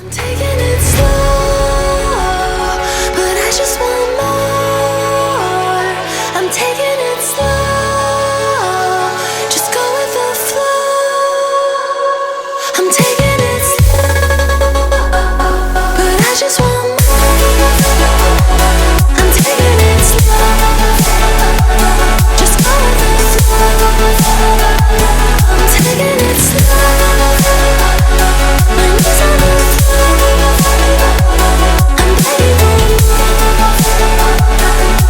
I'm taking it slow, but I just want more. I'm taking it slow, just go with the flow. I'm taking it slow, but I just want more. I'm taking it slow, just go with the flow. I'm taking it slow, my knees on the floor. I'm begging for more.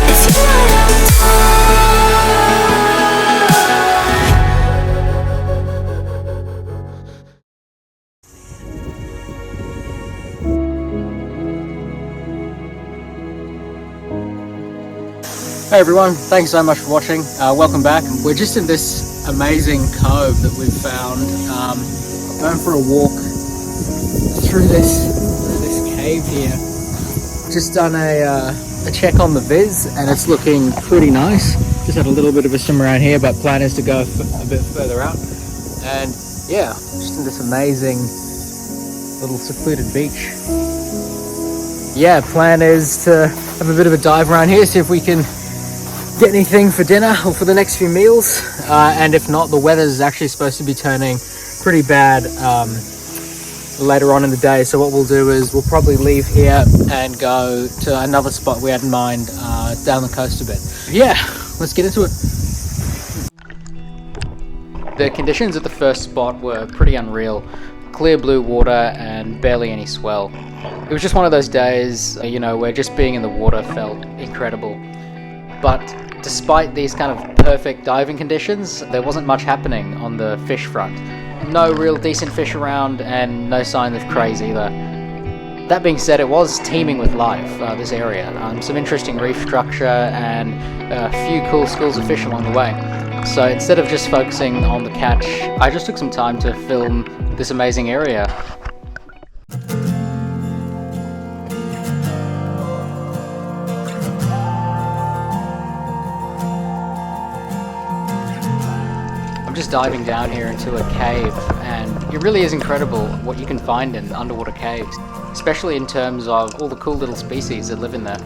It's you I Hey everyone, thanks so much for watching. Welcome back. We're just in this amazing cove that we've found. Going for a walk through this cave here. Just done a check on the viz and it's looking pretty nice. Just had a little bit of a swim around here, but plan is to go a bit further out. And yeah, just in this amazing little secluded beach. Yeah, plan is to have a bit of a dive around here, see if we can get anything for dinner or for the next few meals, and if not, the weather is actually supposed to be turning pretty bad later on in the day, so what we'll do is we'll probably leave here and go to another spot we had in mind down the coast a bit. Yeah, let's get into it. The conditions at the first spot were pretty unreal. Clear blue water and barely any swell. It was just one of those days, you know, where just being in the water felt incredible. But despite these kind of perfect diving conditions, there wasn't much happening on the fish front. No real decent fish around and no sign of crays either. That being said, it was teeming with life, this area. Some interesting reef structure and a few cool schools of fish along the way. So instead of just focusing on the catch, I just took some time to film this amazing area. Just diving down here into a cave, and it really is incredible what you can find in underwater caves, especially in terms of all the cool little species that live in there.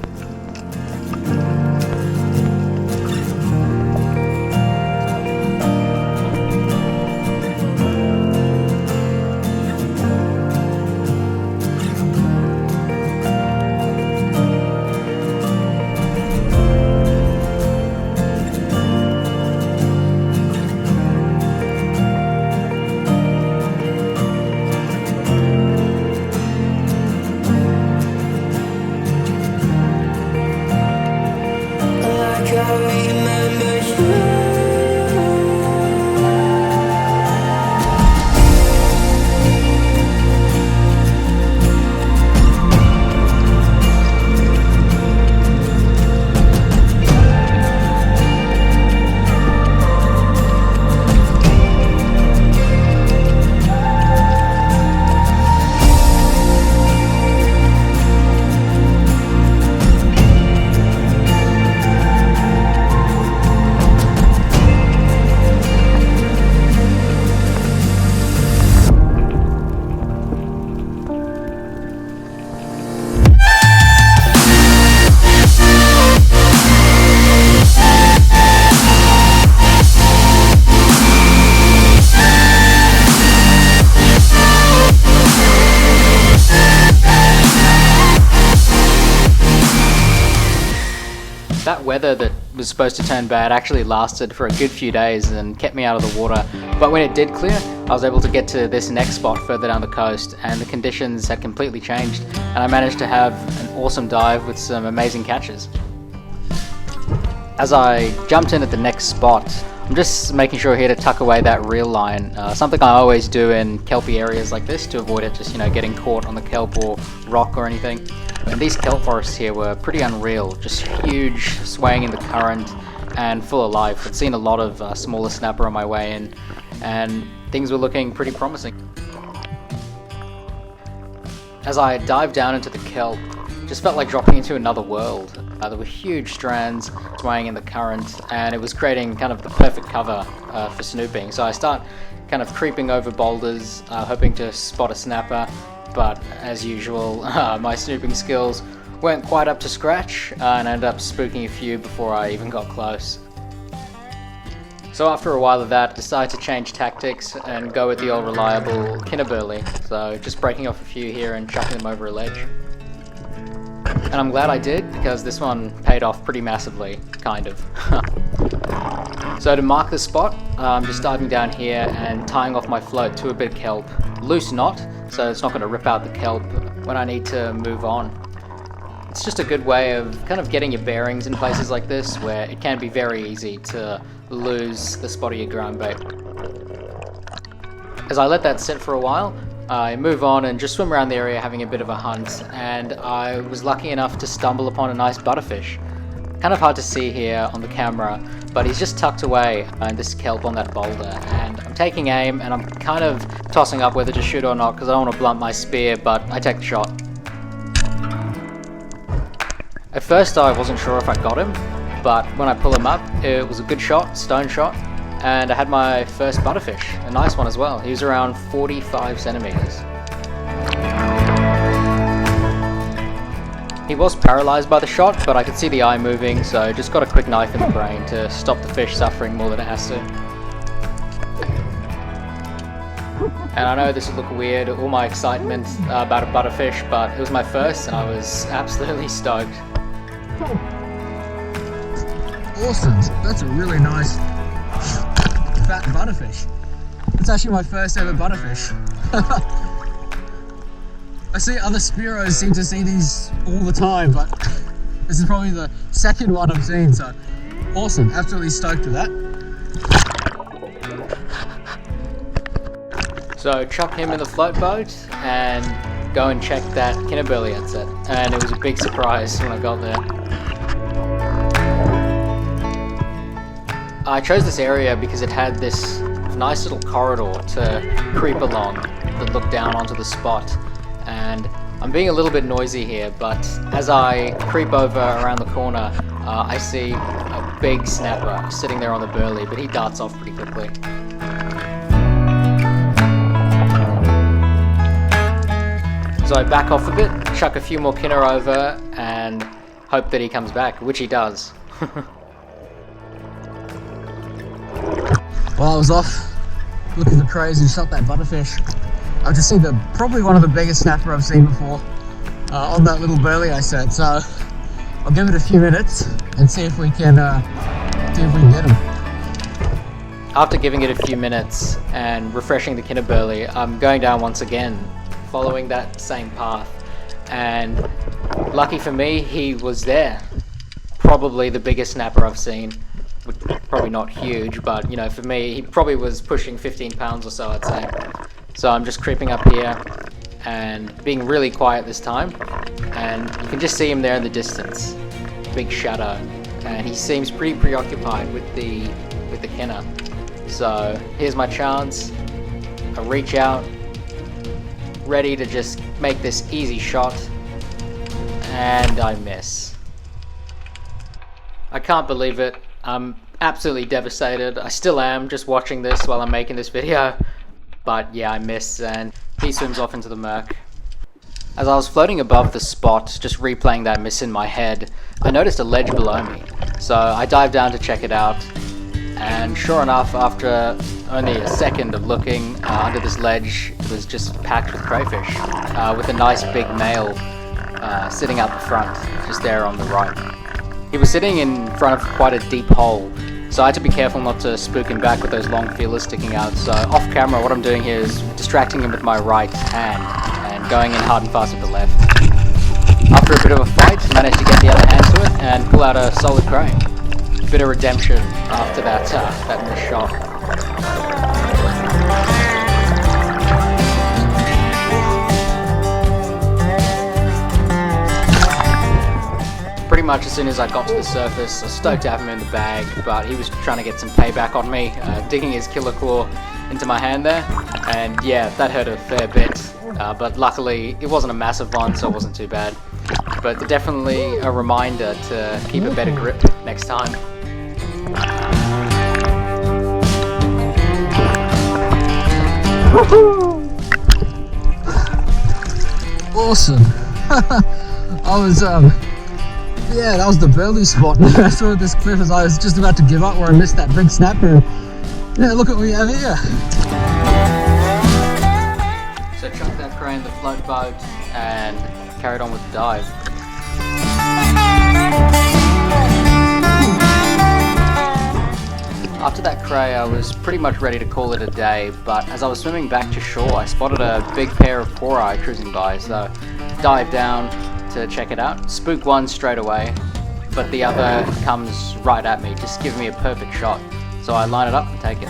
That weather that was supposed to turn bad actually lasted for a good few days and kept me out of the water, but when it did clear, I was able to get to this next spot further down the coast and the conditions had completely changed and I managed to have an awesome dive with some amazing catches. As I jumped in at the next spot, I'm just making sure here to tuck away that reel line, something I always do in kelpy areas like this to avoid it just, you know, getting caught on the kelp or rock or anything. And these kelp forests here were pretty unreal, just huge, swaying in the current and full of life. I'd seen a lot of smaller snapper on my way in and things were looking pretty promising. As I dived down into the kelp, it just felt like dropping into another world. There were huge strands swaying in the current and it was creating kind of the perfect cover for snooping. So I start kind of creeping over boulders, hoping to spot a snapper, but as usual, my snooping skills weren't quite up to scratch, and I ended up spooking a few before I even got close. So after a while of that, I decided to change tactics and go with the old reliable kinnerburley, so just breaking off a few here and chucking them over a ledge. And I'm glad I did, because this one paid off pretty massively, kind of. So to mark the spot, I'm just diving down here and tying off my float to a bit of kelp. Loose knot, so it's not going to rip out the kelp when I need to move on. It's just a good way of kind of getting your bearings in places like this, where it can be very easy to lose the spot of your ground bait. As I let that sit for a while, I move on and just swim around the area having a bit of a hunt, and I was lucky enough to stumble upon a nice butterfish. Kind of hard to see here on the camera, but he's just tucked away in this kelp on that boulder, and I'm taking aim and I'm kind of tossing up whether to shoot or not because I don't want to blunt my spear, but I take the shot. At first I wasn't sure if I got him, but when I pull him up, it was a good shot, stone shot, and I had my first butterfish, a nice one as well. He was around 45 centimeters. He was paralyzed by the shot, but I could see the eye moving, so I just got a quick knife in the brain to stop the fish suffering more than it has to. And I know this would look weird, all my excitement about a butterfish, but it was my first and I was absolutely stoked. Awesome, that's a really nice fat butterfish. It's actually my first ever butterfish. I see other Spearos seem to see these all the time, but this is probably the second one I've seen, so awesome, absolutely stoked with that. So chuck him in the float boat and go and check that kinnerburley outset, and it was a big surprise when I got there. I chose this area because it had this nice little corridor to creep along that looked down onto the spot, and I'm being a little bit noisy here, but as I creep over around the corner, I see a big snapper sitting there on the burley, but he darts off pretty quickly. So I back off a bit, chuck a few more kinner over, and hope that he comes back, which he does. While I was off looking for crays and shot that butterfish, I've just seen probably one of the biggest snapper I've seen before on that little burley I set. So I'll give it a few minutes and see if we can get him. After giving it a few minutes and refreshing the kinnerburley, I'm going down once again, following that same path, and lucky for me, he was there. Probably the biggest snapper I've seen. Probably not huge, but you know, for me, he probably was pushing 15 pounds or so, I'd say. So I'm just creeping up here and being really quiet this time, and you can just see him there in the distance, big shadow, and he seems pretty preoccupied with the kinner. So here's my chance. I reach out, ready to just make this easy shot, and I miss. I can't believe it. I'm absolutely devastated. I still am, just watching this while I'm making this video. But yeah, I miss, and he swims off into the murk. As I was floating above the spot, just replaying that miss in my head, I noticed a ledge below me. So I dived down to check it out, and sure enough, after only a second of looking under this ledge, it was just packed with crayfish, with a nice big male sitting out the front, just there on the right. He was sitting in front of quite a deep hole, so I had to be careful not to spook him back with those long feelers sticking out. So off camera, what I'm doing here is distracting him with my right hand and going in hard and fast with the left. After a bit of a fight, I managed to get the other hand to it and pull out a solid cray. Bit of redemption after that missed shot. Pretty much as soon as I got to the surface, I was stoked to have him in the bag, but he was trying to get some payback on me, digging his killer claw into my hand there, and yeah, that hurt a fair bit, but luckily it wasn't a massive one, so it wasn't too bad. But definitely a reminder to keep a better grip next time. awesome. I was, yeah, that was the burley spot. I saw this cliff as I was just about to give up where I missed that big snapper. Yeah, look at what we have here. So chucked that cray in the float boat and carried on with the dive. After that cray, I was pretty much ready to call it a day, but as I was swimming back to shore, I spotted a big pair of porae cruising by, so dived down to check it out. Spook one straight away, but the other comes right at me, just giving me a perfect shot. So I line it up and take it.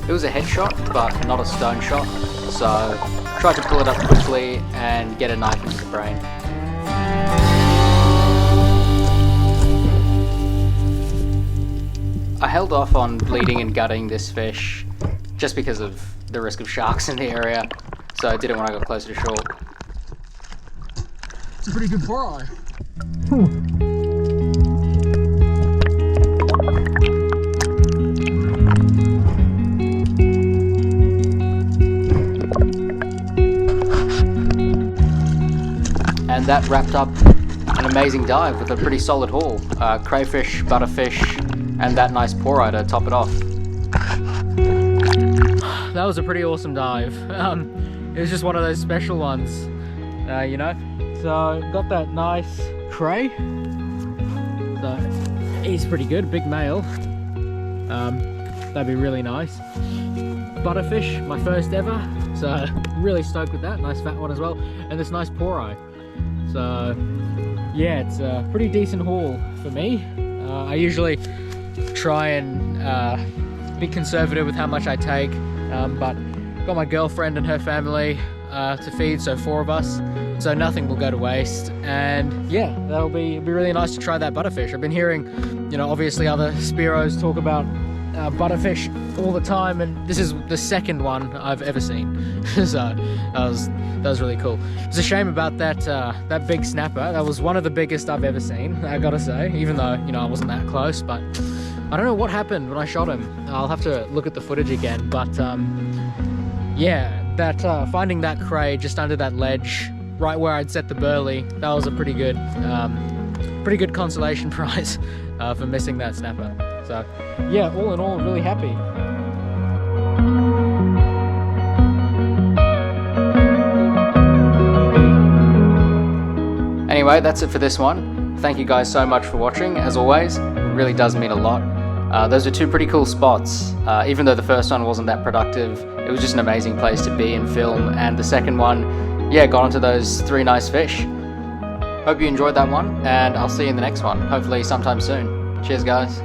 It was a headshot, but not a stone shot, so tried to pull it up quickly and get a knife into the brain. I held off on bleeding and gutting this fish just because of the risk of sharks in the area, so I did it when I got closer to shore. It's a pretty good porae. And that wrapped up an amazing dive with a pretty solid haul. Crayfish, butterfish, and that nice porae to top it off. That was a pretty awesome dive. It was just one of those special ones, you know. So got that nice cray. So he's pretty good, big male. That'd be really nice. Butterfish, my first ever. So really stoked with that. Nice fat one as well, and this nice porae. So yeah, it's a pretty decent haul for me. I usually try and be conservative with how much I take, but got my girlfriend and her family to feed, so 4 of us, so nothing will go to waste. And yeah, it'll be really nice to try that butterfish. I've been hearing, you know, obviously other spearos talk about butterfish all the time, and this is the second one I've ever seen. So that was really cool. It's a shame about that big snapper. That was one of the biggest I've ever seen, I gotta say, even though, you know, I wasn't that close. But I don't know what happened when I shot him. I'll have to look at the footage again. But yeah, that finding that cray just under that ledge, right where I'd set the burley, that was a pretty good consolation prize for missing that snapper. So yeah, all in all, really happy. Anyway, that's it for this one. Thank you guys so much for watching. As always, it really does mean a lot. Those are 2 pretty cool spots. Even though the first one wasn't that productive, it was just an amazing place to be and film. And the second one, yeah, got onto those 3 nice fish. Hope you enjoyed that one, and I'll see you in the next one, hopefully sometime soon. Cheers, guys.